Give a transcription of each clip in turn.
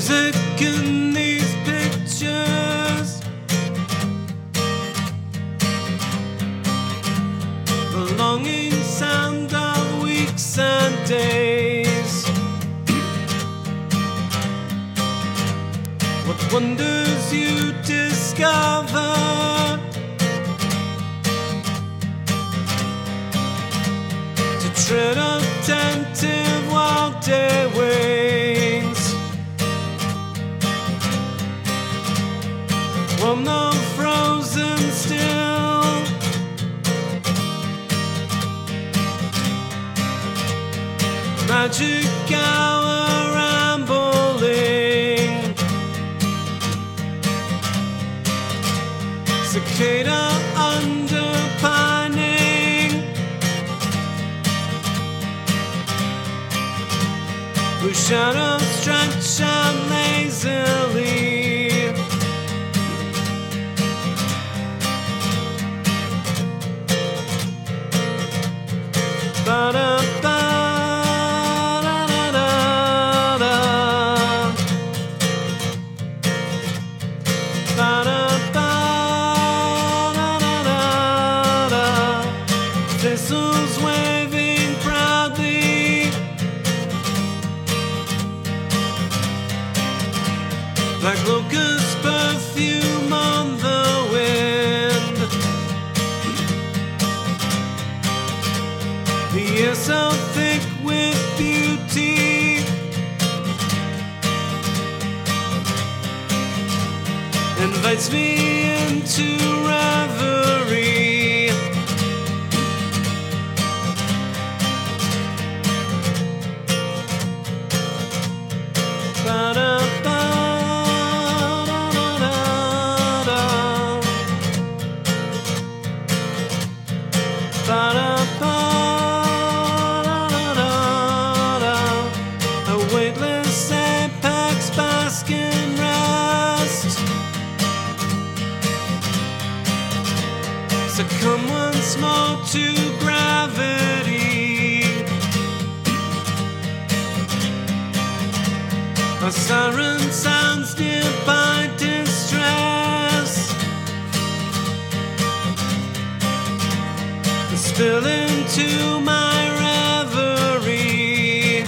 music in these pictures, the longing sound of weeks and days. What wonders you discover, to tread attentive while day wanes. Warm though frozen still, magic hour rambling, cicada underpining, blue shadows stretch out lazily. Ba-da-ba, da-da-da-da. Ba-da-ba, da-da-da-da. Thistles waving proudly, like locust perfume on the wind. The air so thick with beauty, invites me into reverie. Ba-da-ba, da-da-da-da. Ba-da-ba, da-da-da-da. A weightless apex bask in rest, succumb once more to gravity. A siren sounds nearby distress, spill into my reverie.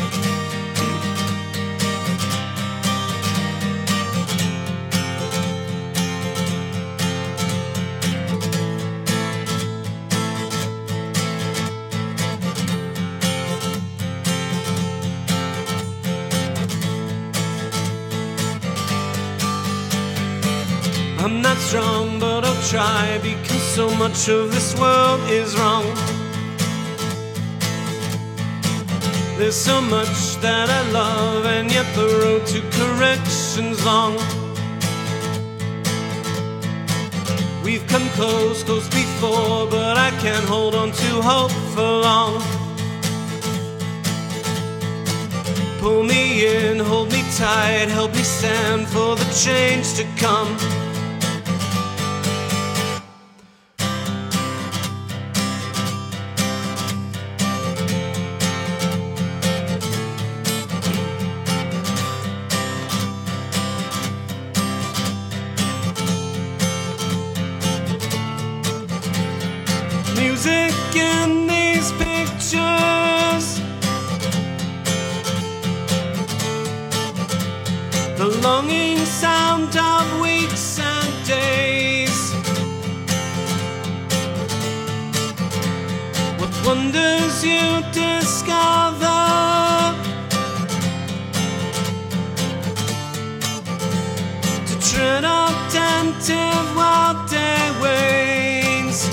I'm not strong, but I'll try, because so much of this world is wrong. There's so much that I love, and yet the road to correction's long. We've come close before, but I can't hold on to hope for long. Pull me in, hold me tight, help me stand for the change to come. Music in these pictures, the longing sound of weeks and days. What wonders you discover, to tread attentive while day wanes.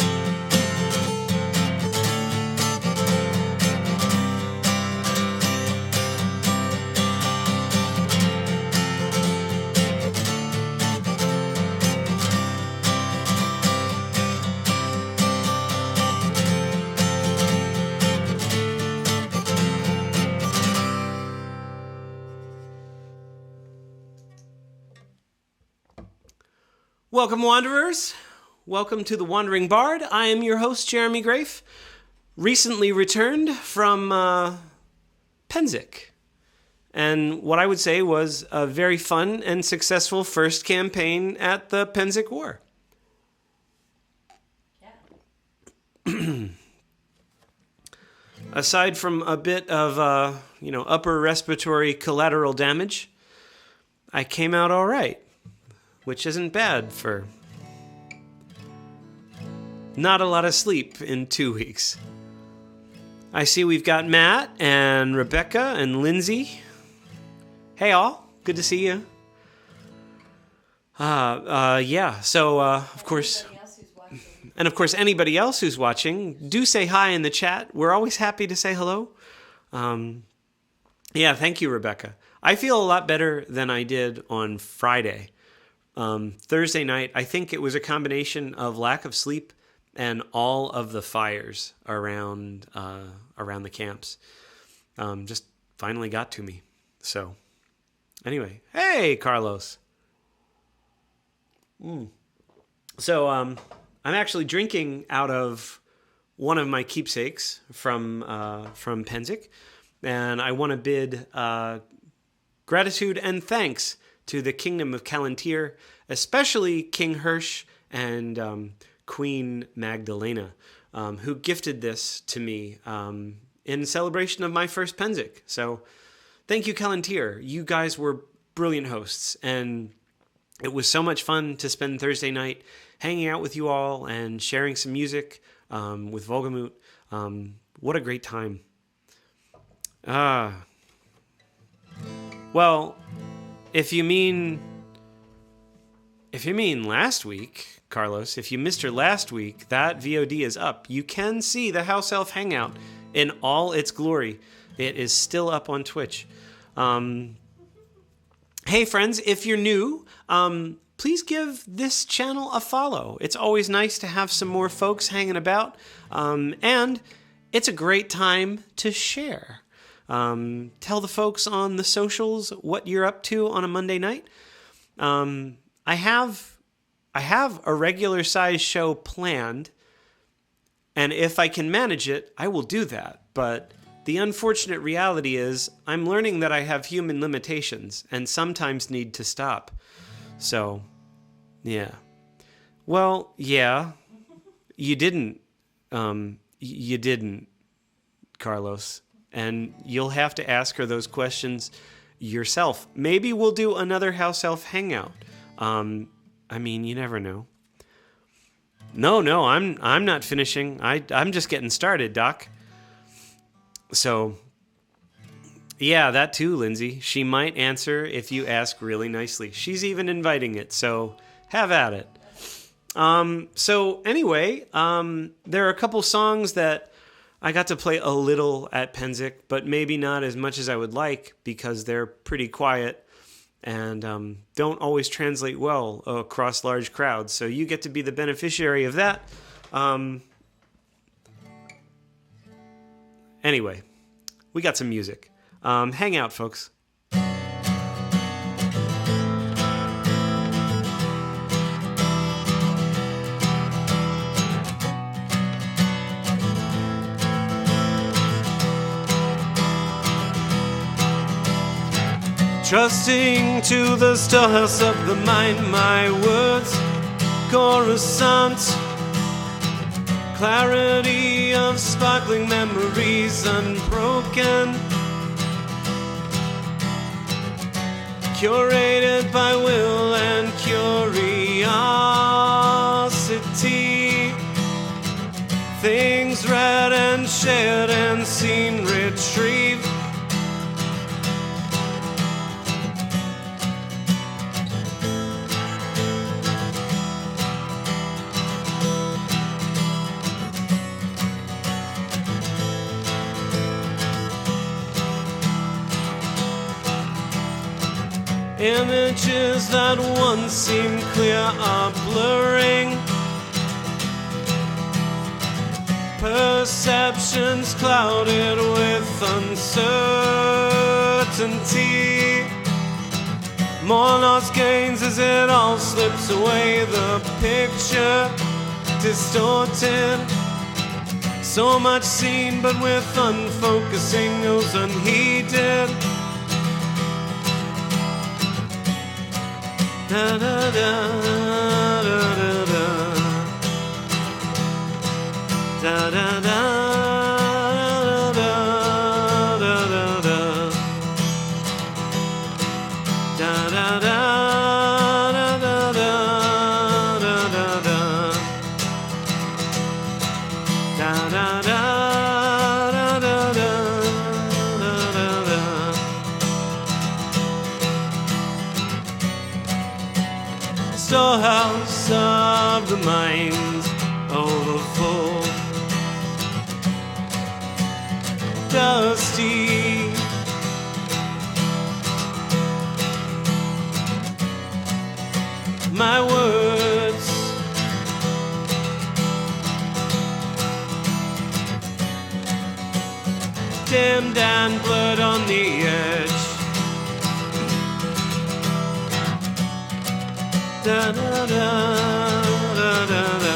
Welcome, Wanderers. Welcome to The Wandering Bard. I am your host, Jeremy Grafe, recently returned from Pennsic. and what I would say was a very fun and successful first campaign at the Pennsic War. Yeah. Aside from a bit of, upper respiratory collateral damage, I came out all right, which isn't bad for not a lot of sleep in 2 weeks. I see we've got Matt and Rebecca and Lindsay. Hey all, good to see you. So of course, and of course anybody else who's watching, do say hi in the chat. We're always happy to say hello. Thank you, Rebecca. I feel a lot better than I did on Friday. Thursday night, I think it was a combination of lack of sleep and all of the fires around the camps. Just finally got to me. So, anyway, hey, Carlos. So, I'm actually drinking out of one of my keepsakes from Pennsic, and I want to bid gratitude and thanks to the Kingdom of Callantyr, especially King Hirsch and Queen Magdalena, who gifted this to me in celebration of my first Pennsic. So thank you, Callantyr. You guys were brilliant hosts, and it was so much fun to spend Thursday night hanging out with you all and sharing some music with Volgamut. What a great time. Well, if you mean last week, Carlos, if you missed her last week, that VOD is up. You can see the House Elf Hangout in all its glory. It is still up on Twitch. Hey friends, if you're new, please give this channel a follow. It's always nice to have some more folks hanging about, and it's a great time to share. Tell the folks on the socials what you're up to on a Monday night. I have a regular size show planned, and if I can manage it, I will do that. But the unfortunate reality is I'm learning that I have human limitations and sometimes need to stop. So, yeah. Well, yeah. You didn't, Carlos. And you'll have to ask her those questions yourself. Maybe we'll do another House Elf Hangout. You never know. No, I'm not finishing. I'm just getting started, Doc. So, yeah, that too, Lindsay. She might answer if you ask really nicely. She's even inviting it, so have at it. So anyway, there are a couple songs that I got to play a little at Pennsic, but maybe not as much as I would like because they're pretty quiet and don't always translate well across large crowds. So you get to be the beneficiary of that. Anyway, we got some music. Hang out, folks. Trusting to the stars of the mind, my words coruscant. Clarity of sparkling memories unbroken. Curated by will and curiosity. Things read and shared and seen retrieved. Images that once seemed clear are blurring. Perceptions clouded with uncertainty. More lost gains as it all slips away. The picture distorted. So much seen, but with unfocusing goes unheeded. Da da da da da da. Da da da da da da da. Da da da da da da da da da. Da da da da da da da da. Storehouse of the mind, overfull, dusty, my words dimmed and blurred on the edge. Da da da da da da.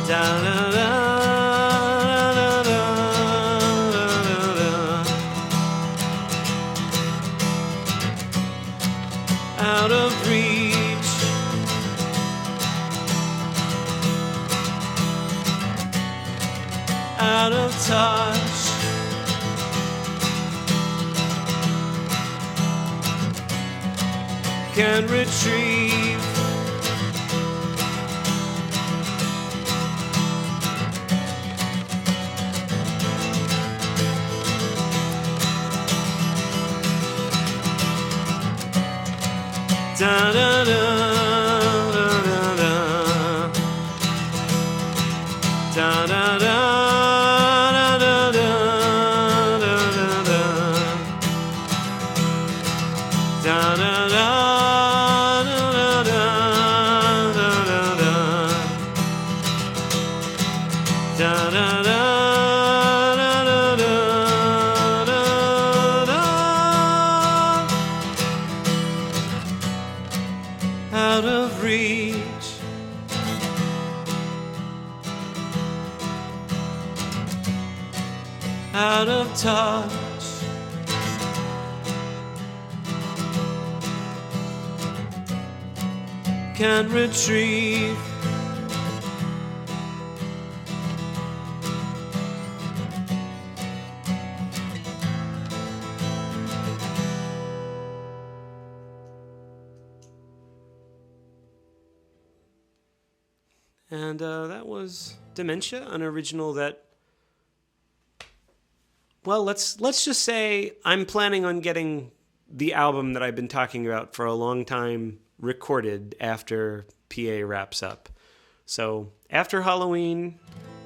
Da da da da da da da. Out of reach, out of touch, can retrieve. Da da da da da da. Da da da da da da da da. Da da da. Out of reach, out of touch, can retrieve. And that was Dementia, an original that, well, let's just say I'm planning on getting the album that I've been talking about for a long time recorded after PA wraps up. So after Halloween,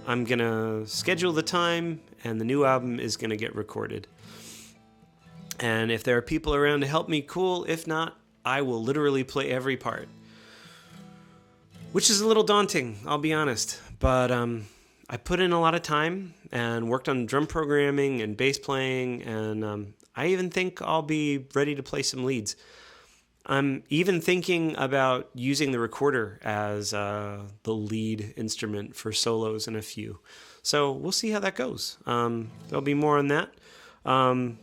I'm going to schedule the time and the new album is going to get recorded. And if there are people around to help me, cool. If not, I will literally play every part. Which is a little daunting, I'll be honest. But I put in a lot of time and worked on drum programming and bass playing, and I even think I'll be ready to play some leads. I'm even thinking about using the recorder as the lead instrument for solos in a few. So we'll see how that goes. There'll be more on that. And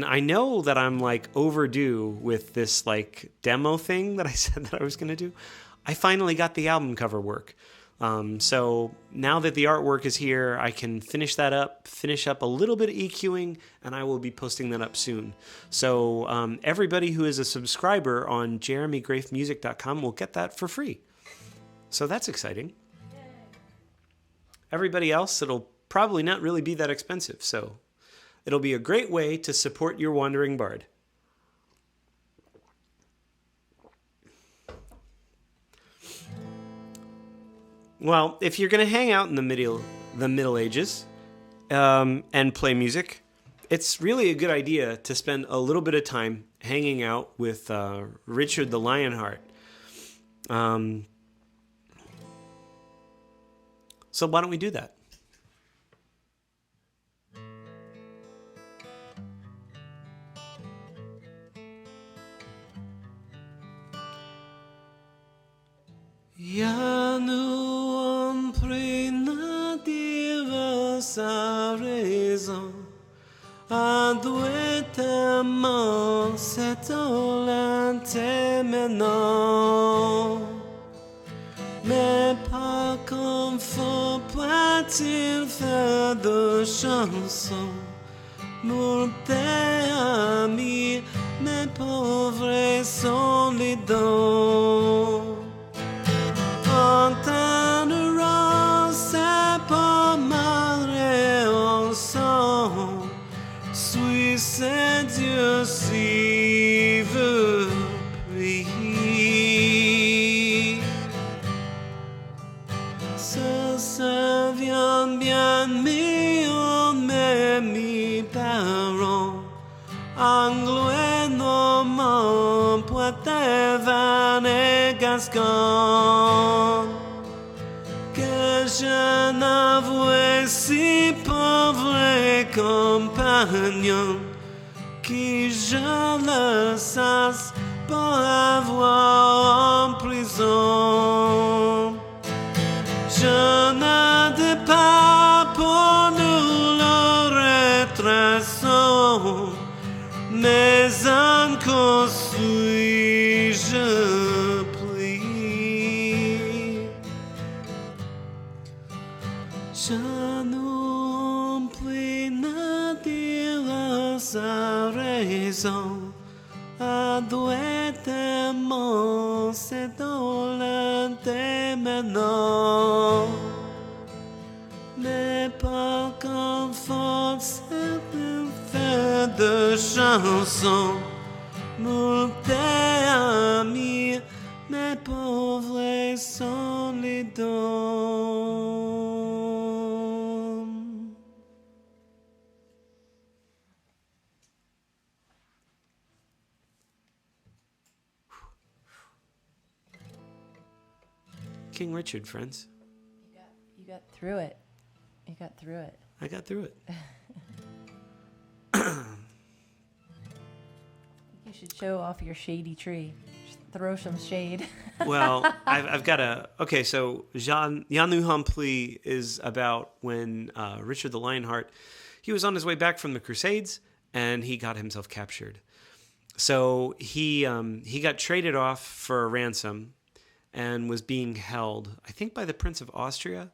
I know that I'm like overdue with this like demo thing that I said that I was going to do. I finally got the album cover work. So now that the artwork is here, I can finish that up, finish up a little bit of EQing, and I will be posting that up soon. So everybody who is a subscriber on jeremygrafemusic.com will get that for free. So that's exciting. Everybody else, it'll probably not really be that expensive. So it'll be a great way to support your wandering bard. Well, if you're going to hang out in the Middle Ages and play music, it's really a good idea to spend a little bit of time hanging out with Richard the Lionheart. So why don't we do that? Januam prina divas a raison, aduet tellement c'est olente maintenant. Mais pas comme faut pas-il faire de chansons pour tes amis, mes pauvres sont les dons. Entendront c'est pas mal réanson. Suis c'est Dieu si veut prier. Ça vient bien mieux, mais mes parents anglo et normand, poitevin et gascon, que je n'avouais si pauvre compagnon, qui je le sache pas avoir en prison. Je n'ai pas pour nous le retraçons, mais encore suis-je pris. Je n'oublie ne dire sa raison. Adouettement, c'est dolente maintenant. Mais pas qu'en force, c'est fait de chansons. Pour tes amis, mes pauvres sont les dons. King Richard, friends. You got through it. You got through it. I got through it. You should show off your shady tree. Just throw some shade. Well, I've got a... Okay, so Jan Nu Humpli is about when Richard the Lionheart, he was on his way back from the Crusades, and he got himself captured. So he got traded off for a ransom and was being held, I think, by the Prince of Austria.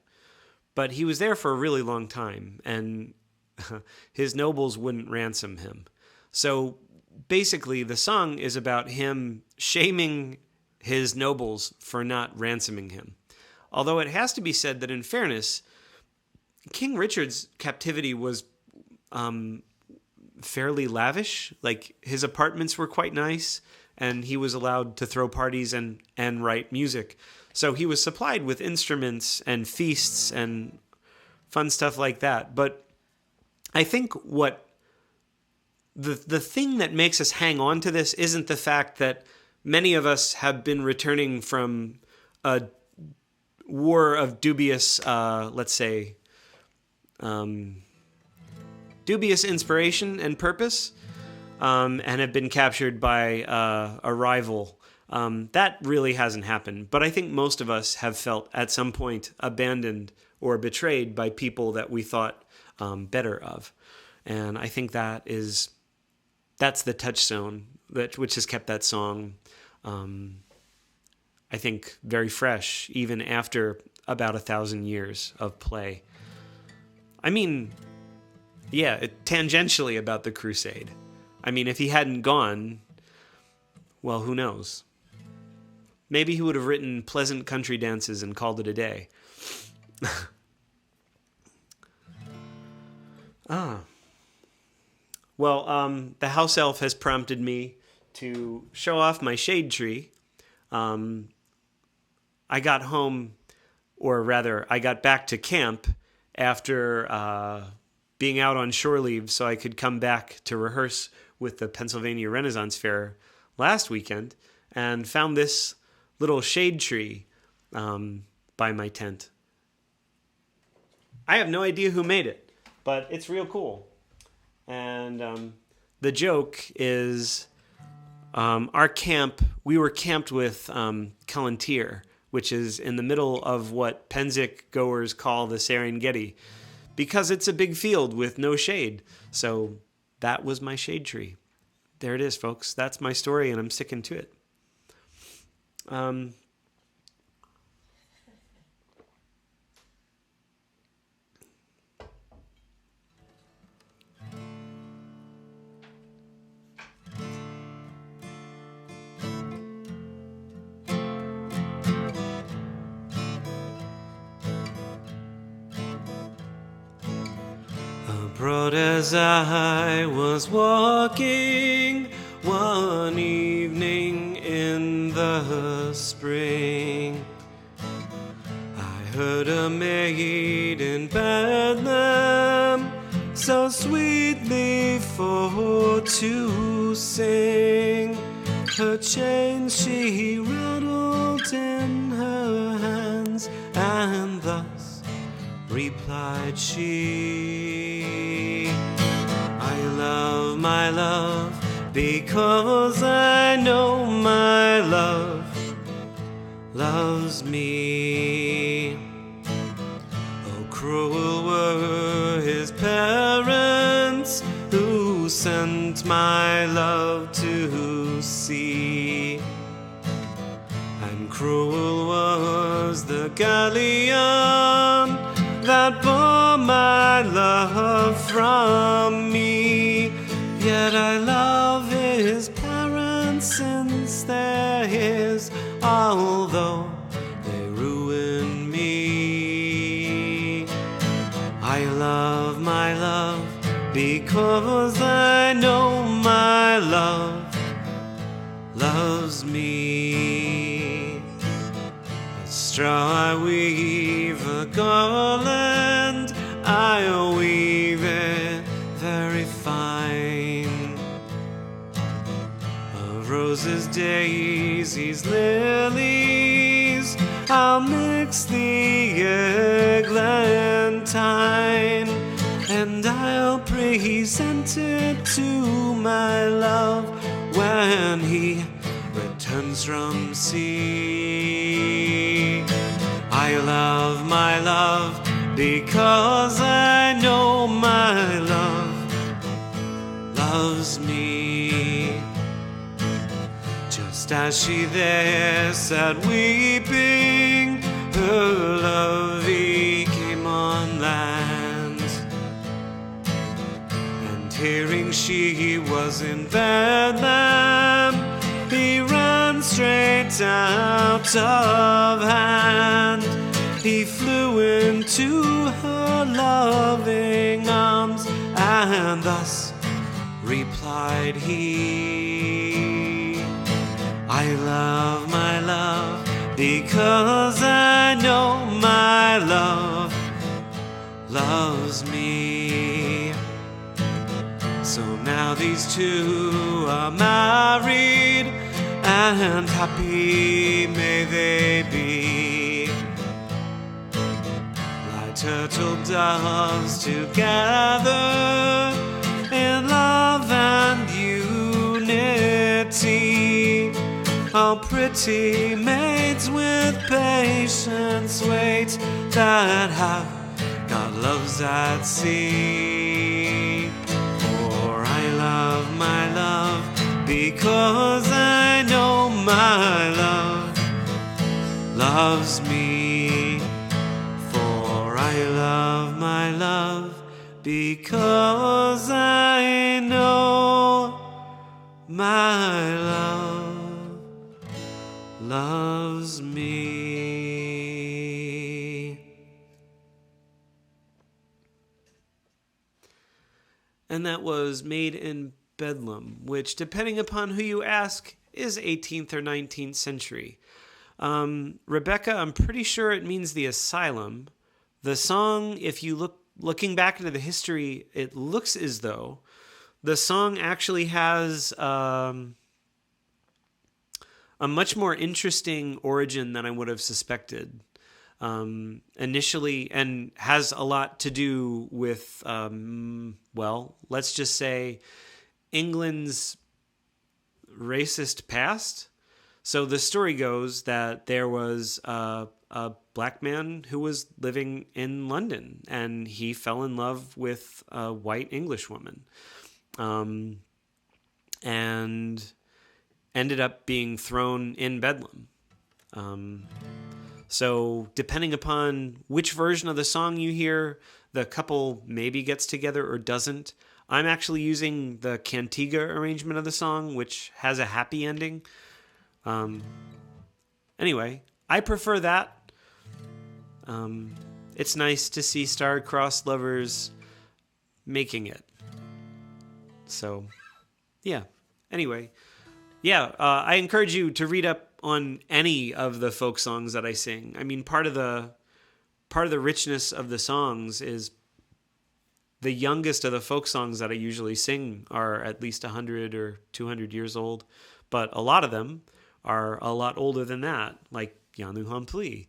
But he was there for a really long time, and his nobles wouldn't ransom him. So basically, the song is about him shaming his nobles for not ransoming him. Although it has to be said that, in fairness, King Richard's captivity was fairly lavish. Like, his apartments were quite nice, and he was allowed to throw parties and write music. So he was supplied with instruments and feasts and fun stuff like that. But I think what the thing that makes us hang on to this isn't the fact that many of us have been returning from a war of dubious, let's say, dubious inspiration and purpose, and have been captured by a rival. That really hasn't happened. But I think most of us have felt at some point abandoned or betrayed by people that we thought better of. And I think that's the touchstone which has kept that song, I think, very fresh, even after about 1,000 years of play. I mean, yeah, tangentially about the Crusade. I mean, if he hadn't gone, well, who knows? Maybe he would have written pleasant country dances and called it a day. Well, the house elf has prompted me to show off my shade tree. I got home, or rather, I got back to camp after being out on shore leave so I could come back to rehearse with the Pennsylvania Renaissance Fair last weekend, and found this little shade tree by my tent. I have no idea who made it, but it's real cool. And the joke is our camp, we were camped with Callantyre, which is in the middle of what Pennsic goers call the Serengeti, because it's a big field with no shade. So that was my shade tree. There it is, folks. That's my story, and I'm sticking to it. Abroad as I was walking one evening in the spring, I heard a maid in Bedlam so sweetly for to sing. Her chains she rattled in her hands, and thus replied she, I love my love because I know my love loves me. Oh, cruel were his parents who sent my love to sea, and cruel was the galleon that bore my love from me. Yet I love his parents since they're his, although they ruin me. I love my love because I know my love loves me. A straw I weave, a garland I'll weave it very fine, of roses, daisies, lilies I'll mix the eglantine, and I'll present it to my love when he returns from sea. I love my love because I know my love loves me. Just as she there sat weeping, her lovey came on land, and hearing she was in Bedlam, he ran straight out of hand. He flew into her loving arms, and thus replied he, I love my love because I know my love loves me. So now these two are married, and happy may they be. Like turtle doves together in love and unity. How pretty maids with patience wait, that have got loves at sea. For I love my love because I know my love loves me. For I love my love because I know my love loves me. And that was Maid in Bedlam, which, depending upon who you ask, is 18th or 19th century. Rebecca, I'm pretty sure it means the asylum. The song, if you looking back into the history, it looks as though the song actually has a much more interesting origin than I would have suspected initially, and has a lot to do with, well, let's just say England's racist past. So the story goes that there was a black man who was living in London, and he fell in love with a white English woman. and ended up being thrown in Bedlam. So depending upon which version of the song you hear, the couple maybe gets together or doesn't. I'm actually using the Cantiga arrangement of the song, which has a happy ending. Anyway, I prefer that. It's nice to see star-crossed lovers making it. So, yeah. Anyway, yeah, I encourage you to read up on any of the folk songs that I sing. I mean, part of the richness of the songs is the youngest of the folk songs that I usually sing are at least 100 or 200 years old, but a lot of them are a lot older than that, like Yanu Hampli.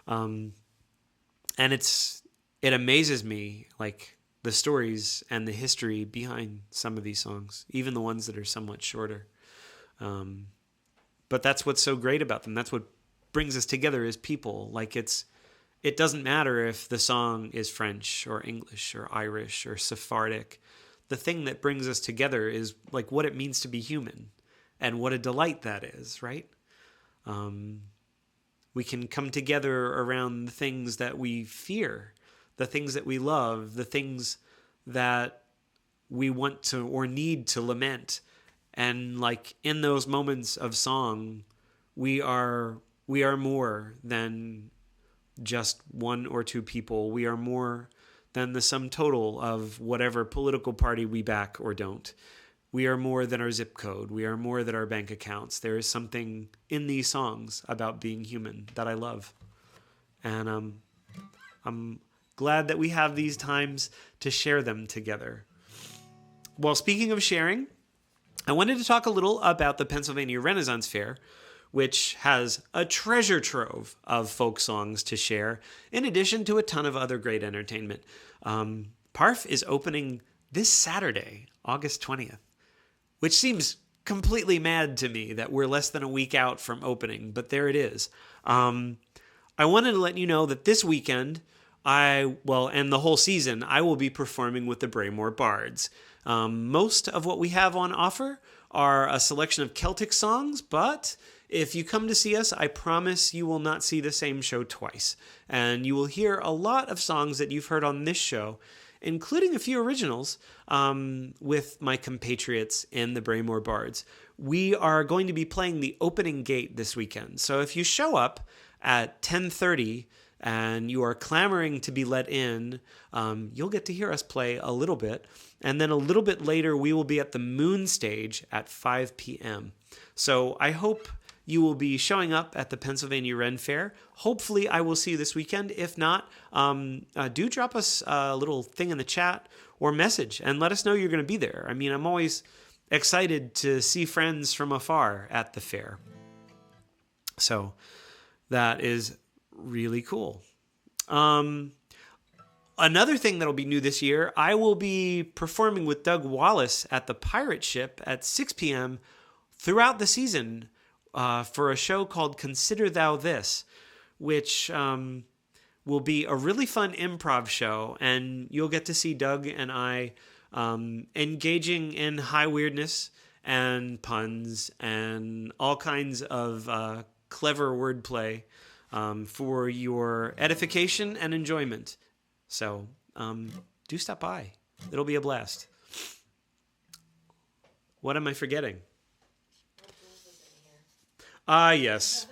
And it amazes me, like the stories and the history behind some of these songs, even the ones that are somewhat shorter. But that's what's so great about them. That's what brings us together as people. Like it doesn't matter if the song is French or English or Irish or Sephardic. The thing that brings us together is like what it means to be human and what a delight that is, right? We can come together around the things that we fear, the things that we love, the things that we want to or need to lament. And like in those moments of song, we are more than just one or two people. We are more than the sum total of whatever political party we back or don't. We are more than our zip code. We are more than our bank accounts. There is something in these songs about being human that I love. And I'm glad that we have these times to share them together. Well, speaking of sharing, I wanted to talk a little about the Pennsylvania Renaissance Fair, which has a treasure trove of folk songs to share, in addition to a ton of other great entertainment. Parf is opening this Saturday, August 20th, which seems completely mad to me that we're less than a week out from opening, but there it is. I wanted to let you know that this weekend, and the whole season, I will be performing with the Braymore Bards. Most of what we have on offer are a selection of Celtic songs, but if you come to see us, I promise you will not see the same show twice. And you will hear a lot of songs that you've heard on this show, including a few originals with my compatriots in the Braymore Bards. We are going to be playing the opening gate this weekend. So if you show up at 10:30 and you are clamoring to be let in, you'll get to hear us play a little bit. And then a little bit later, we will be at the Moon Stage at 5 p.m. So I hope you will be showing up at the Pennsylvania Ren Fair. Hopefully, I will see you this weekend. If not, do drop us a little thing in the chat or message and let us know you're going to be there. I mean, I'm always excited to see friends from afar at the fair. So that is really cool. Another thing that'll be new this year, I will be performing with Doug Wallace at the Pirate Ship at 6 p.m. throughout the season for a show called Consider Thou This, which will be a really fun improv show, and you'll get to see Doug and I engaging in high weirdness and puns and all kinds of clever wordplay for your edification and enjoyment. So do stop by. It'll be a blast. What am I forgetting? Yes.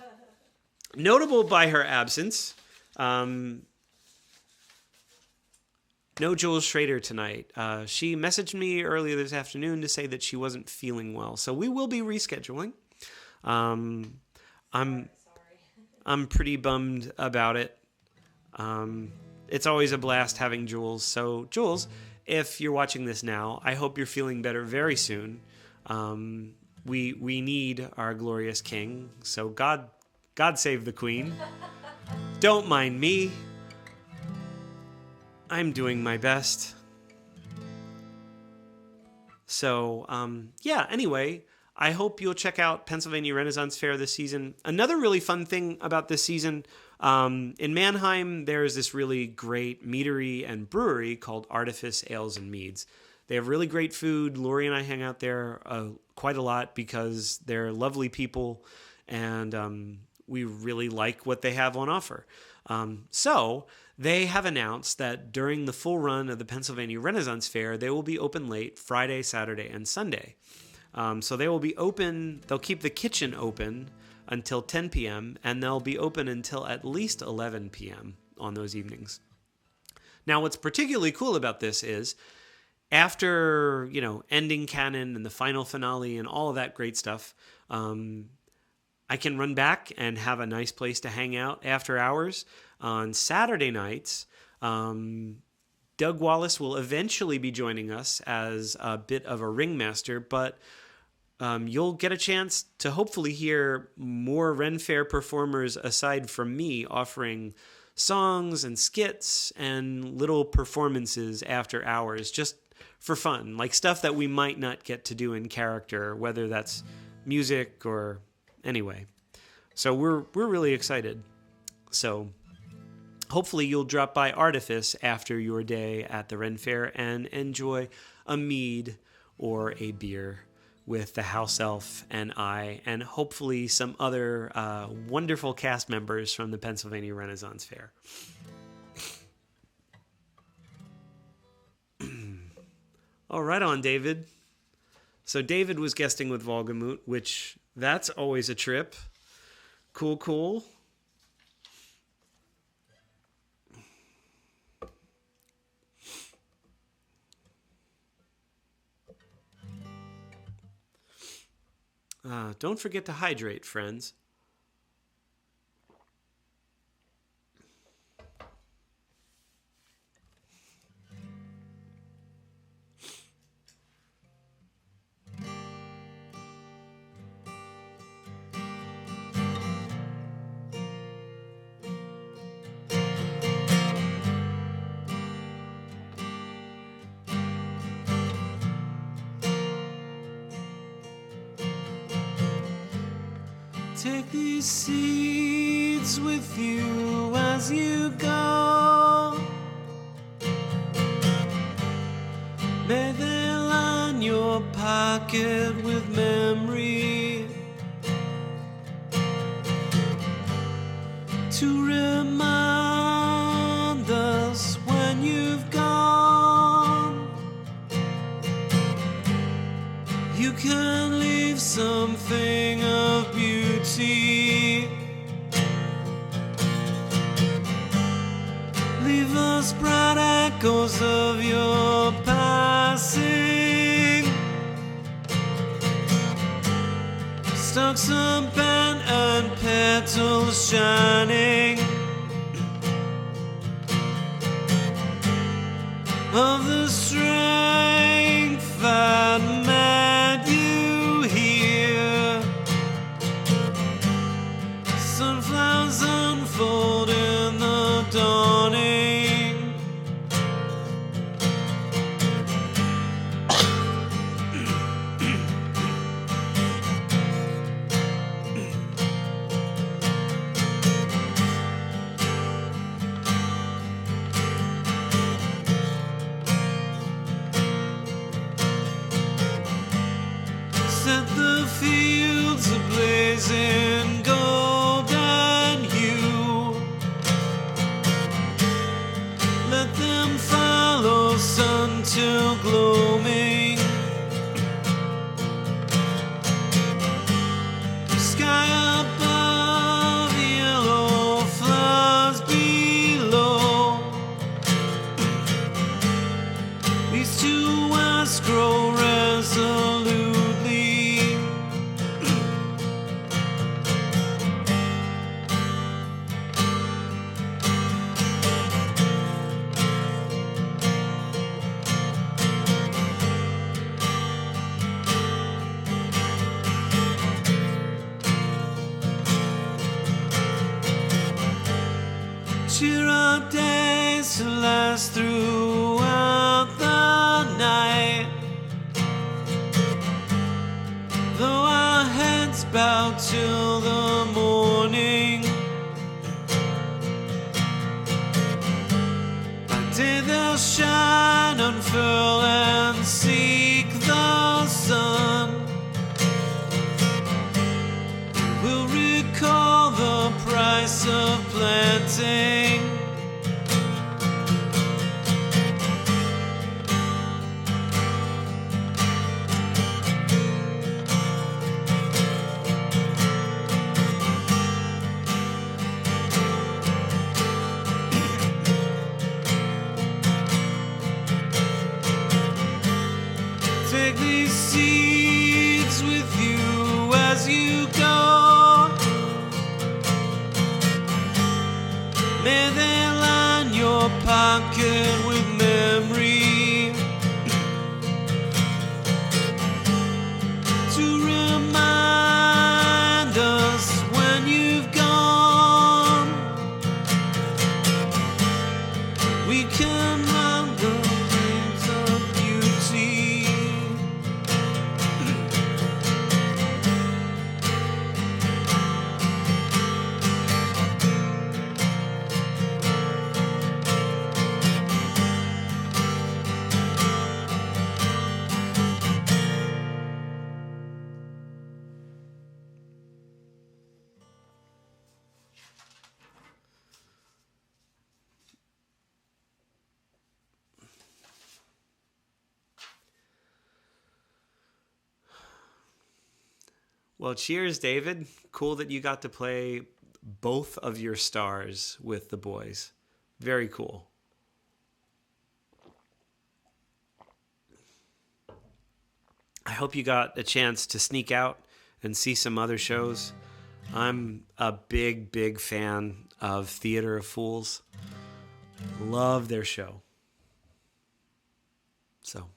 Notable by her absence, no Jules Schrader tonight. She messaged me earlier this afternoon to say that she wasn't feeling well. So we will be rescheduling. I'm pretty bummed about it. It's always a blast having Jules. So Jules, if you're watching this now, I hope you're feeling better very soon. We need our glorious king. So God save the queen. Don't mind me. I'm doing my best. So, anyway, I hope you'll check out Pennsylvania Renaissance Fair this season. Another really fun thing about this season, in Mannheim, there's this really great meadery and brewery called Artifice Ales and Meads. They have really great food. Lori and I hang out there quite a lot because they're lovely people, and we really like what they have on offer. So they have announced that during the full run of the Pennsylvania Renaissance Fair, they will be open late Friday, Saturday, and Sunday. So they will be open. They'll keep the kitchen open until 10 p.m. and they'll be open until at least 11 p.m. on those evenings. Now, what's particularly cool about this is after, ending canon and the final finale and all of that great stuff, I can run back and have a nice place to hang out after hours. On Saturday nights, Doug Wallace will eventually be joining us as a bit of a ringmaster, but you'll get a chance to hopefully hear more Ren Fair performers aside from me offering songs and skits and little performances after hours just for fun, like stuff that we might not get to do in character, whether that's music or anyway. So we're really excited. So hopefully you'll drop by Artifice after your day at the Ren Fair and enjoy a mead or a beer with the house elf and I, and hopefully some other wonderful cast members from the Pennsylvania Renaissance Fair. All right on, David. So David was guesting with Volgamut, which that's always a trip. Cool. Don't forget to hydrate, friends. Take these seeds with you as you go. May they line your pocket with memory to remind us when you've gone. You can leave something of beauty. Leave us bright echoes of your passing. Stalks unbent and petals shining of the strength that made you here. Sunflowers unfold in the dawning. Set the fields ablaze in golden hue. Let them follow sun till gloaming. Sky above, yellow flowers below. These two west grow resolutely. Cheer our days to last throughout the night. Though our heads bow till the morning, by day they'll shine, unfurl and see. price of planting. Take these seeds with you as you go. May they line your pocket with memory to remind us when you've gone. We can run the dreams of beauty. Well, cheers, David. Cool that you got to play both of your stars with the boys. Very cool. I hope you got a chance to sneak out and see some other shows. I'm a big, big fan of Theater of Fools. Love their show. So...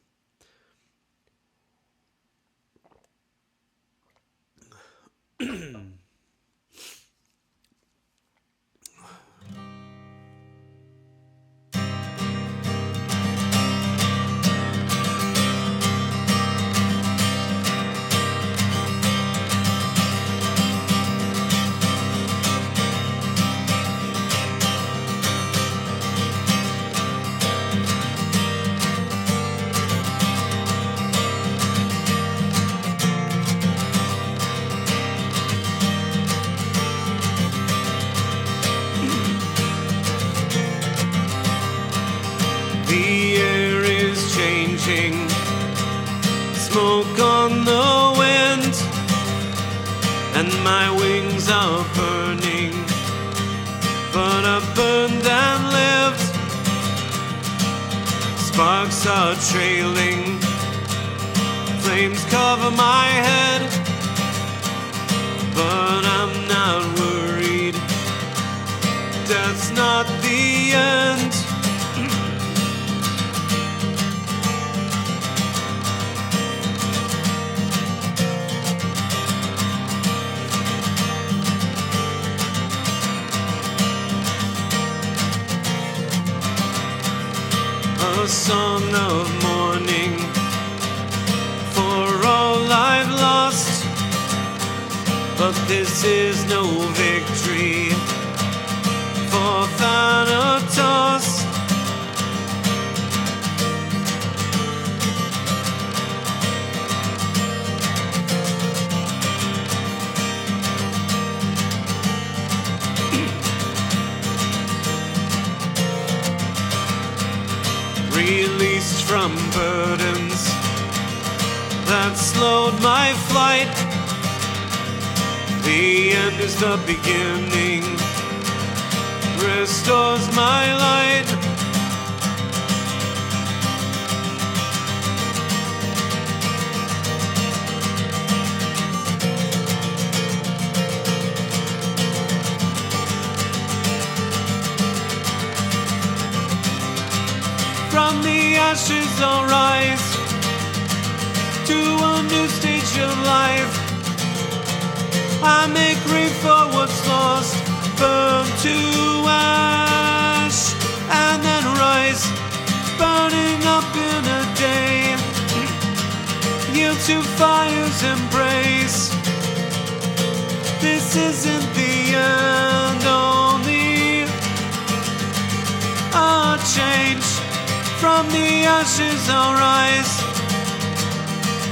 Smoke on the wind, and my wings are burning, but I burned and lived. Sparks are trailing, flames cover my head, but I'm not worried. Death's not the end. A song of mourning for all I've lost, but this is no victory for Thanatos. Released from burdens that slowed my flight. The end is the beginning, restores my light. From the ashes I'll rise to a new stage of life. I make way for what's lost, burn to ash, and then rise, burning up in a day. Yield to fire's embrace. This isn't the end, only a change. From the ashes I'll rise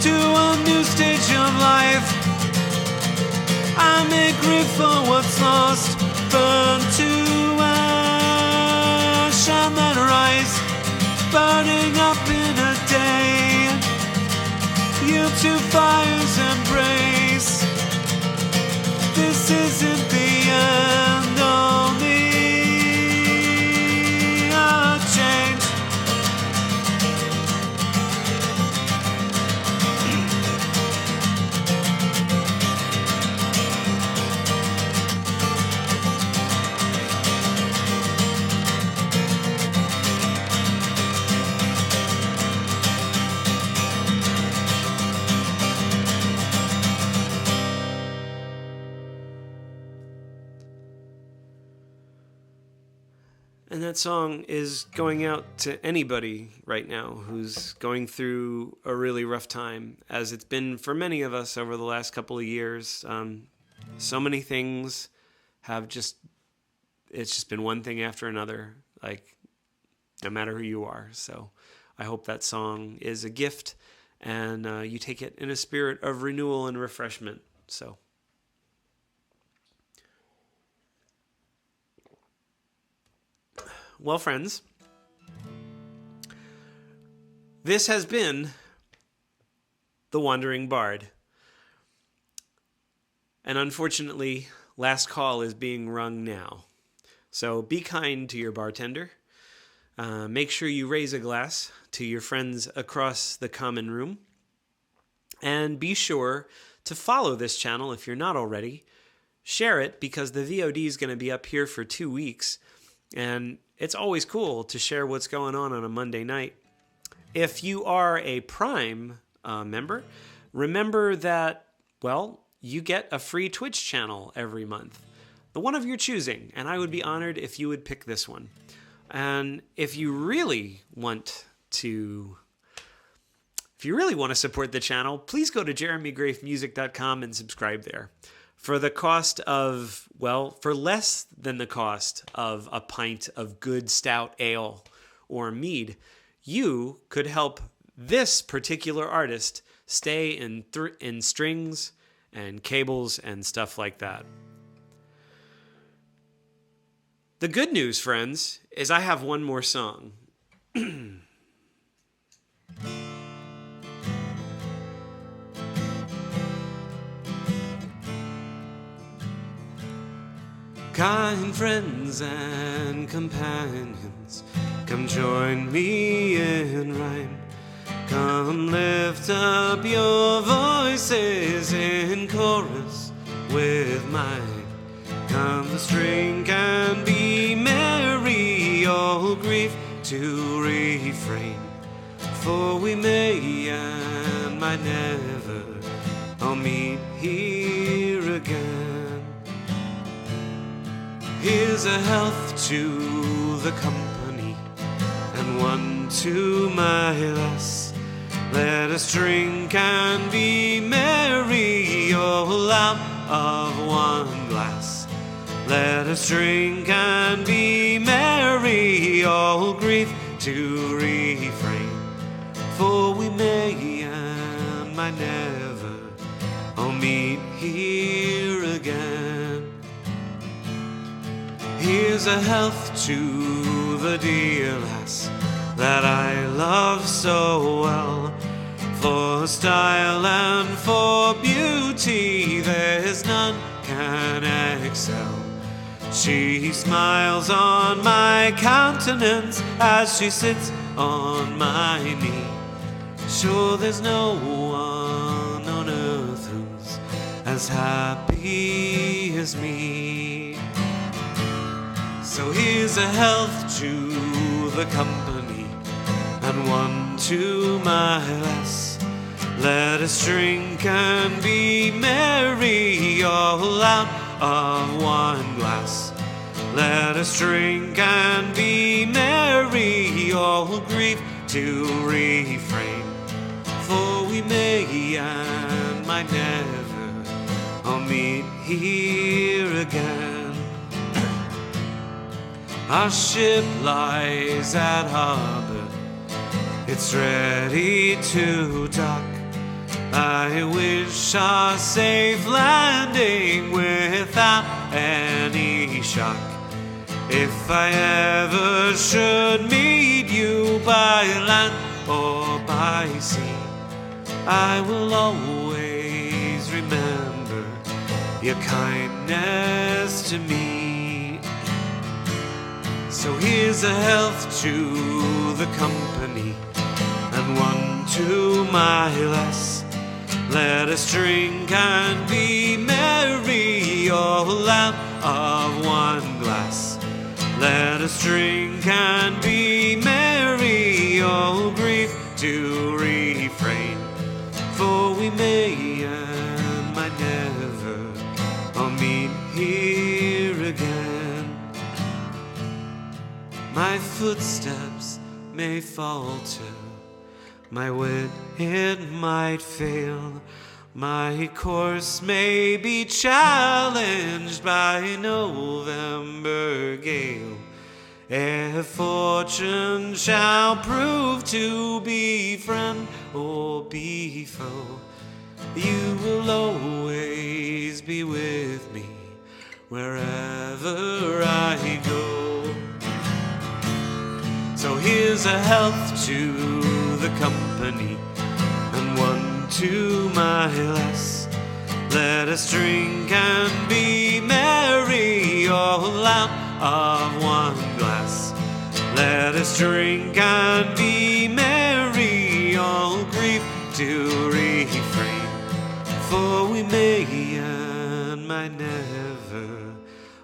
to a new stage of life. I make way for what's lost, burn to ash and then rise, burning up in a day. You two fires embrace. This isn't the end, only a change. And that song is going out to anybody right now who's going through a really rough time, as it's been for many of us over the last couple of years. So many things have it's just been one thing after another, like no matter who you are. So I hope that song is a gift and you take it in a spirit of renewal and refreshment. So. Well, friends, this has been The Wandering Bard. And unfortunately, last call is being rung now. So be kind to your bartender. Make sure you raise a glass to your friends across the common room. And be sure to follow this channel if you're not already. Share it because the VOD is going to be up here for 2 weeks. And it's always cool to share what's going on a Monday night. If you are a Prime member, remember that, well, you get a free Twitch channel every month. The one of your choosing, and I would be honored if you would pick this one. And if you really want to support the channel, please go to jeremygrafemusic.com and subscribe there. For less than the cost of a pint of good stout ale or mead, you could help this particular artist stay in strings and cables and stuff like that. The good news, friends, is I have one more song. Kind friends and companions, come join me in rhyme. Come lift up your voices in chorus with mine. Come let's drink and be merry, all grief to refrain. For we may and might never all meet here again. Here's a health to the company, and one to my lass. Let us drink and be merry, all out of one glass. Let us drink and be merry, all grief to refrain. For we may and might never all meet here again. Here's a health to the dear lass that I love so well. For style and for beauty there's none can excel. She smiles on my countenance as she sits on my knee. Sure there's no one on earth who's as happy as me. So here's a health to the company, and one to my lass. Let us drink and be merry, all out of one glass. Let us drink and be merry, all grief to refrain. For we may and might never all meet here again. Our ship lies at harbor, it's ready to dock. I wish a safe landing without any shock. If I ever should meet you by land or by sea, I will always remember your kindness to me. So here's a health to the company, and one to my lass. Let us drink and be merry, all out of one glass. Let us drink and be merry, all grief to refrain. For we may and might never all meet here again. My footsteps may falter, my wit it might fail, my course may be challenged by a November gale. If fortune shall prove to be friend or be foe, you will always be with me wherever I go. So here's a health to the company, and one to my lass. Let us drink and be merry, all out of one glass. Let us drink and be merry, all grief to refrain. For we may and might never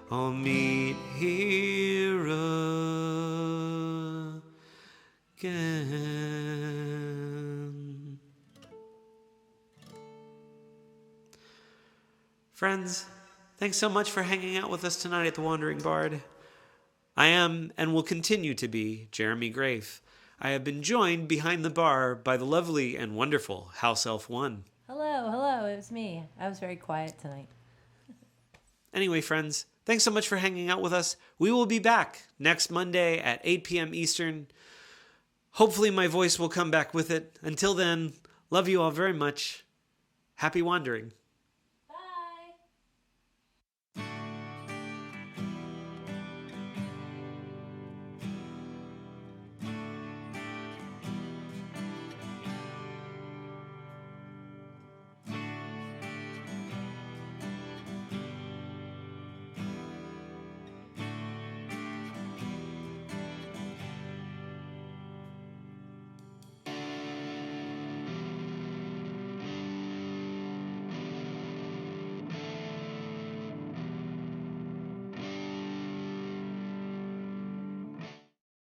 all meet here again. Friends, thanks so much for hanging out with us tonight at the Wandering Bard. I am, and will continue to be, Jeremy Grafe. I have been joined behind the bar by the lovely and wonderful House Elf 1. Hello, it was me. I was very quiet tonight. Anyway, friends, thanks so much for hanging out with us. We will be back next Monday at 8 p.m. Eastern. Hopefully my voice will come back with it. Until then, love you all very much. Happy wandering.